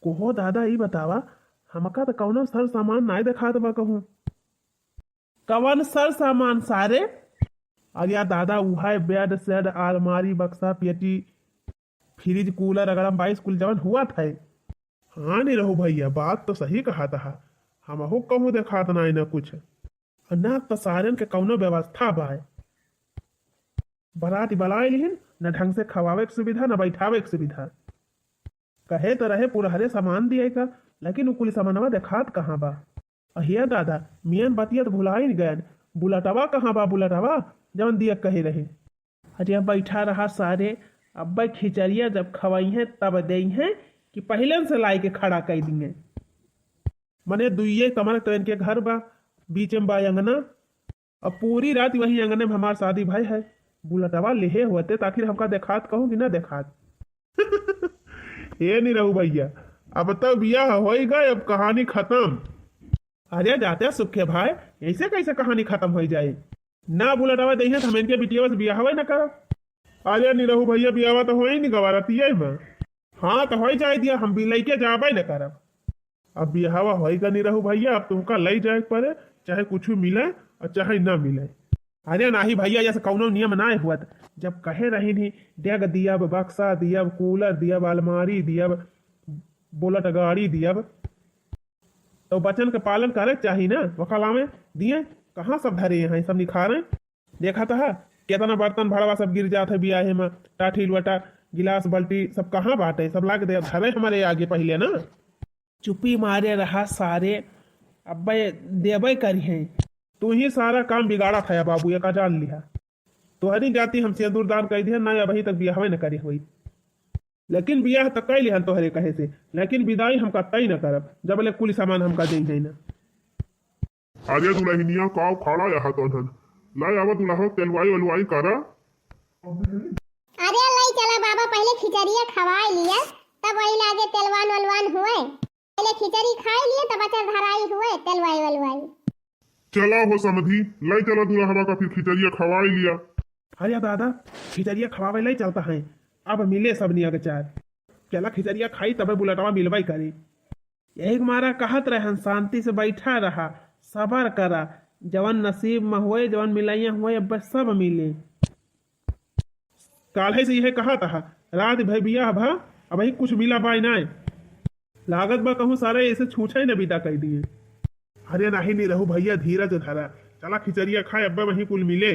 Coho दादा ई बतावा, हमका तो कौनो सर सामान नाय देखात बा कहूँ। कवन सर सामान सारे? अरे दादा उहा बेड सेड अलमारी बक्सा पेटी फ्रिज कूलर अगर हम 22 कुल जवन हुआ था। हाँ नहीं रहू भैया, बात तो सही कहा था। हमहू कहूँ देखात नाय न कुछ, ना तो सारन के कौनो व्यवस्था बा। बारात बलाए लिहिन न ढंग से खवावे के सुविधा न बैठावे के सुविधा। कहे तो रहे पूरा हरे सामान दिए का, लेकिन कुल सामानवा देखात कहाँ बा। अहिया दादा मियन बतिया तो भुलाई गए, बुलटवा कहाँ बा? बुलटवा जवन दिया कहे रहे। अरे बैठा रहा सारे, अब खिचड़िया जब खवाई हैं तब दे हैं कि पहले से लाई के खड़ा कर दिए। मने दुइये कमर तो इनके घर बा, बीच में बा अंगना, अब पूरी रात वही अंगने में हमार शादी भाई है। बुलटवा लेहे होते ताकि हमका देखात कहूँ कि ना देखात। ये नहीं रहू भैया, अब तो बियाह हो ही गए, अब कहानी खत्म। अरे जाते सुखे भाई, ऐसे कैसे कहानी खत्म हो जाए? ना बुलटवा दे तो हम इनके बिटिया से बियाह ना करब। अरे नहीं रहू भैया, बियाह तो हो ही नहीं गवारती में। हाँ तो हो जाए दिया, हम भी लेके जाबे न करब। अब बिहावा होगा नहीं रहू भैया, अब तुमका ले जाए पड़े, चाहे कुछ मिले और चाहे ना मिले। अरे नाही भैया, जैसे कौनो नियम ना हुआ। जब कहे रही नहीं डेग दियब, बक्सा दियब, कूलर दियब, अलमारी दियब, बुलेट गाड़ी दियब, तो बचन के पालन करे चाहिए ना। वकला में दिए कहाँ सब धरे हैं, सब निखारे। देखा था कितना बर्तन भड़वा सब गिर जाते बियाहे में, टाठी लोटा गिलास बाल्टी सब कहाँ बांटे, सब लाके दे धरे हमारे आगे पहले ना। चुप्पी मारे रहा सारे, अब देवे करी है। तू ही सारा काम बिगाड़ा था बाबू, ये का जान लिया। तुहरी जाती हम सिंदूर दान कर दिया ना, अभी तक बियाह न करी हुई। लेकिन बियाह तो कर लिया तोहरे कहे से, लेकिन विदाई हम तय न करब जब ले कुल सामान हमका दे है ना। अरे दुल्हनिया काव खड़ा यहाँ तो लाई आवा दुल्हा तेलवाई वलवाई करा। अरे लाई चला बाबा, पहले खिचड़िया खवाई लिया तब वही लागे तेलवान वलवान हुए। पहले खिचड़ी खाई लिए तब अचर धराई हुए तेलवाई वलवाई। चला हो समझी, लाई चला दुल्हा का, फिर खिचड़िया खवाई लिया। अरे दादा खिचड़िया खवावे लाई चलता है, अब मिले सब निया के चार। चला खिचड़िया खाई तब बुलेटवा मिलवाई करी। यही मारा कहत रहन शांति से बैठा रहा, सबर करा, जवन नसीब में हुए जवन मिलाइया हुए अब सब मिले। काल्हे से यह कहा था रात भर बियाह भा, अब ही कुछ मिला पाए ना, लागत बा कहूँ सारे ऐसे छूछे न बिदा कर दिए। अरे नहीं रहू भैया, धीरज धरा, चला खिचड़िया खाए अब वही कुल मिले।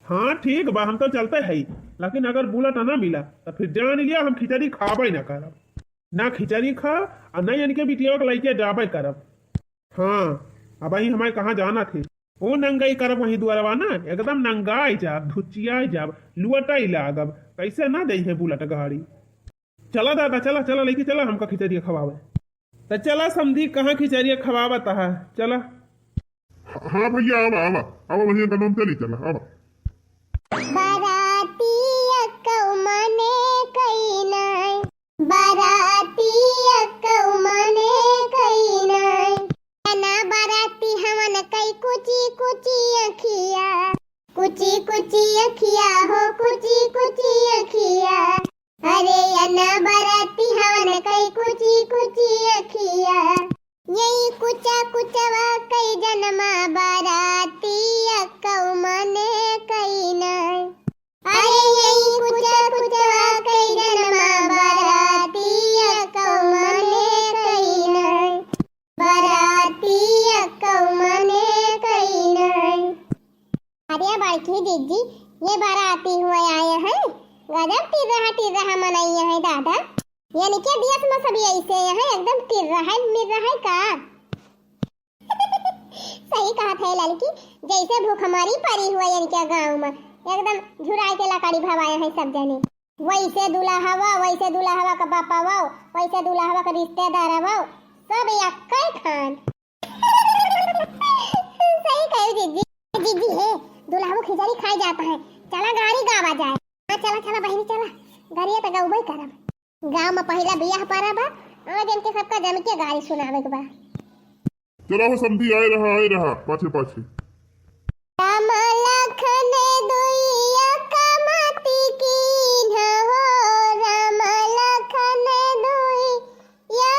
हाँ ठीक बा, हम तो चलते है, लेकिन अगर बुलेट ना मिला तो फिर जान लिया हम खिचड़ी खाबे ना करब, ना खिचड़ी खा और न इनके बिटिया के लेके जाबे करब। हाँ अब वही हमारे कहाँ जाना थे, वो नंगाई करब वही द्वारवा ना, एकदम नंगाई जाब, धुचिया जाब, लुअटाई लागब, कैसे ना दे है बुलेट गाड़ी। चला दादा चला चला लेके चला हमका खिचड़िया खवावे। तो चला समझी कहाँ खिचड़िया खवावत है, चला। हाँ भैया आवा आवा आवा, भैया का नाम चली चला आवा। बाराती अक्कौ मने कई नाय, बाराती अक्कौ मने कई नाय, ना बाराती हमन कई कुची कुची अखिया, कुची कुची अखिया हो कुची कुची अखिया। अरे ना बाराती हमन कई कुची कुची अखिया, यही कुचा कुचवा कई जन्मा बाराती अक्कौ मने कई नाय। अरे यही कुचा कुचवा कई जन्मा बाराती अक्कौ मने कई नाय, बाराती अक्कौ मने कई नाय। अरे बड़की दीदी, ये बाराती हुए आए हैं, गजब टिर्रहा मनाइए हैं दादा। यानी क्या दियत में सब ऐसे है, एकदम टिर्रहा मिल रहा है का। सही कहा था लड़की, जैसे भूख हमारी परी हुआ यानी क्या गाँव में एकदम झुराई के लकड़ी भवाए हैं सब जने। वैसे दूल्हा हवा का बापा वाओ, वैसे दूल्हा हवा का रिश्तेदार वाओ, सब यक्कई खान। सही कही दीदी, दीदी है दूल्हा वो खिचड़ी खाई जाता है, चला गाड़ी गावा जाए। हाँ चला चला बहनी चला, गाड़िया तो गौबई करब। गाँव में पहला बियाह पारा बा, आज इनके सबका जम के गाड़ी सुनावे के बा। चला हो समझी, आए रहा पाछे पाछे। राम लखन दुइया कमति कीन्हा हो, राम लखन दुइया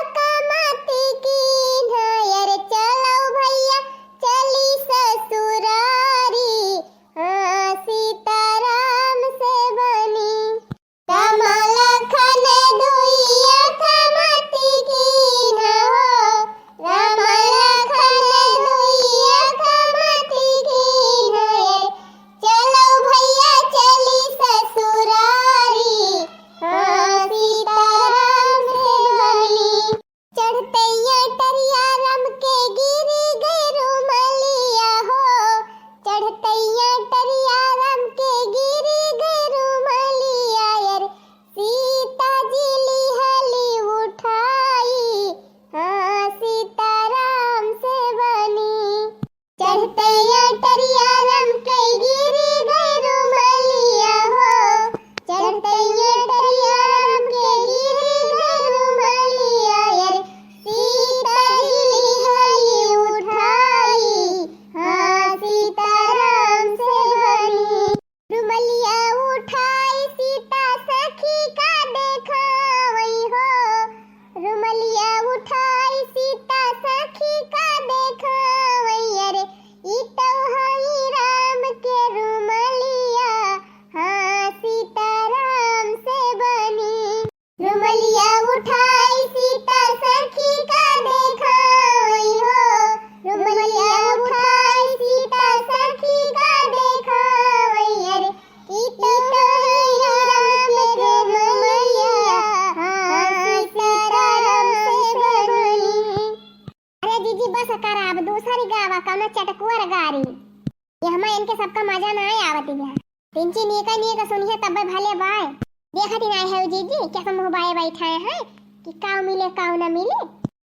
गावा कौन चटकुअर गारी ये हमें इनके सबका मजा ना आवती है तिंची नीका सुनिए तब भले बाय देखती ना है जीजी कैसा मुंह बाए बैठा है कि काऊ मिले काऊ ना मिले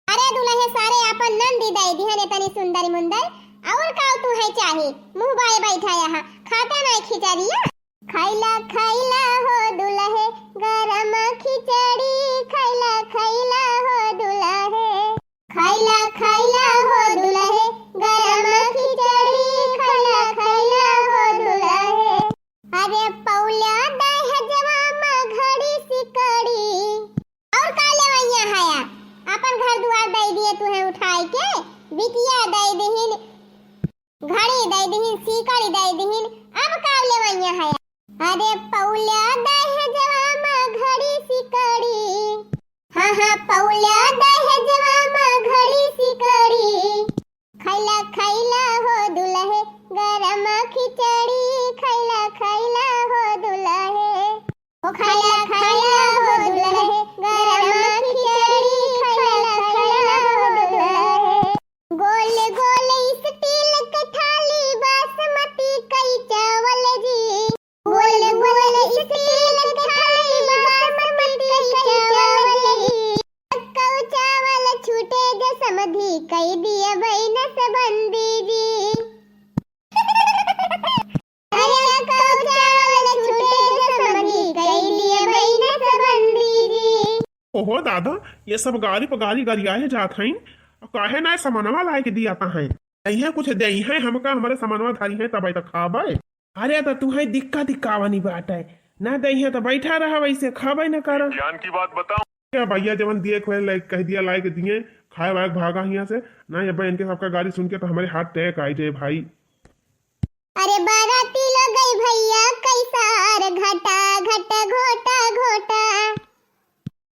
अरे दुल्हे सारे अपन नंदी दाई दिहने तनी सुंदरी मुंदर और काऊ तू है चाहे मुंह बाए बैठा यहाँ खाता ना खिचड़िया खैला खैला हो दुल्हे गरम खिचड़ी खैला खैला हो दुल्हे खैला खैला हो दुल्हे गरम खिचड़ी खैला खैला हो दुल्हे अरे पौल्या दहजवा में घड़ी सिकड़ी और काले वैया हाया अपन घर दुआर दे दिए तुहे उठाई के बिटिया दे दिहिन घड़ी दे दिहिन सिकड़ी दे दिहिन अब काले वैया हाया अरे पौल्या दहजवा में घड़ी सिकड़ी हाँ हाँ पौल्या दहजवा में घड़ी सिकड़ी खैला खैला हो दुल्हे गरम खिचड़ी खैला खैला हो दुल्हे ओ खैला खैला हो दुल्हे गरम खिचड़ी खैला खैला हो दुल्हे गोल गोल स्टील के थाली बासमती कई चावल जी गोल गोल स्टील के थाली बासमती कई चावल जी कऊ चावल छूटे जो समधी कई दिए बहन सबंदी जी अरे कऊ चावल छूटे जो समधी कई दिए बहन सबंदी जी ओहो दादा ये सब गाड़ी पर गाड़ी गरियाए जात हैं और काहे ना सामानवा लाए के दिया है यहाँ कुछ दे है हमका हमारे सामानवा धारी है तब तक खाबे अरे तो तू है दिक्का दिक्कावानी बात है ना दे है तो बैठा रहा वैसे खाबे न कर ज्ञान की बात बताओ क्या भैया जवन दिए कह दिया लाए के दिए खाए वाए भागा यहाँ से ना ये इनके सबका गाड़ी सुन के तो हमारे हाथ टेक आई जाए भाई अरे बाराती लोग गई भैया कैसार घटा घटा घोटा घोटा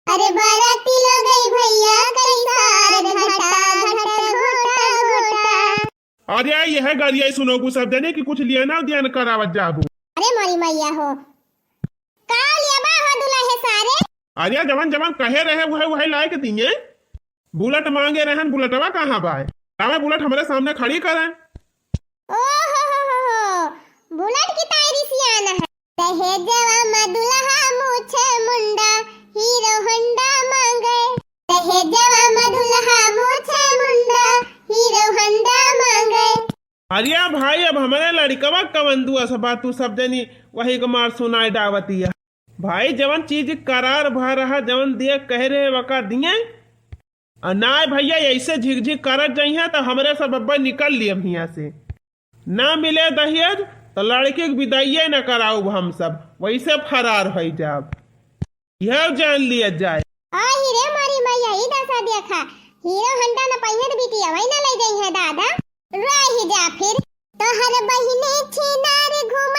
अरे बाराती लोग गई भैया कैसार घटा घटा घोटा घोटा अरे यह गाड़िया सुनो कुछ सब देने की कुछ लिया ना दिया न करावत जाबू अरे मोरी मैया हो काल यबा हो दुल्हे सारे अरे जवन जवन कहे रहे वह लाए के दिए बुलेट मांगे रहन बुलेटवा कहाँ बाय हमें बुलेट हमारे सामने खड़ी करें ओ हो बुलेट की तायरी सियाना है दहेजवा में दुल्हा मूछे मुंडा हीरो होंडा मांगे दहेजवा में दुल्हा मूछे मुंडा हीरो होंडा मांगे अरे भाई अब हमारे लड़कवा कवन दुआ सब बात तू सब जनी वही को मार सुनाई डावती है भाई जवन चीज करार भा रहा जवन दिए कह रहे वका दिए ना भैया ऐसे झिकझिक करत जाइए तो हमारे सब बब्बा निकल लिए यहाँ से ना मिले दहेज तो लड़के की विदाई न कराऊ हम सब वैसे फरार हो जाब यह जान लिया जाए आ हीरे मारी मैया ई दशा देखा हीरो होंडा न पहिए बिटिया वही न ले जाई है दादा रही जा फिर तो हर बहिने छिनार घूम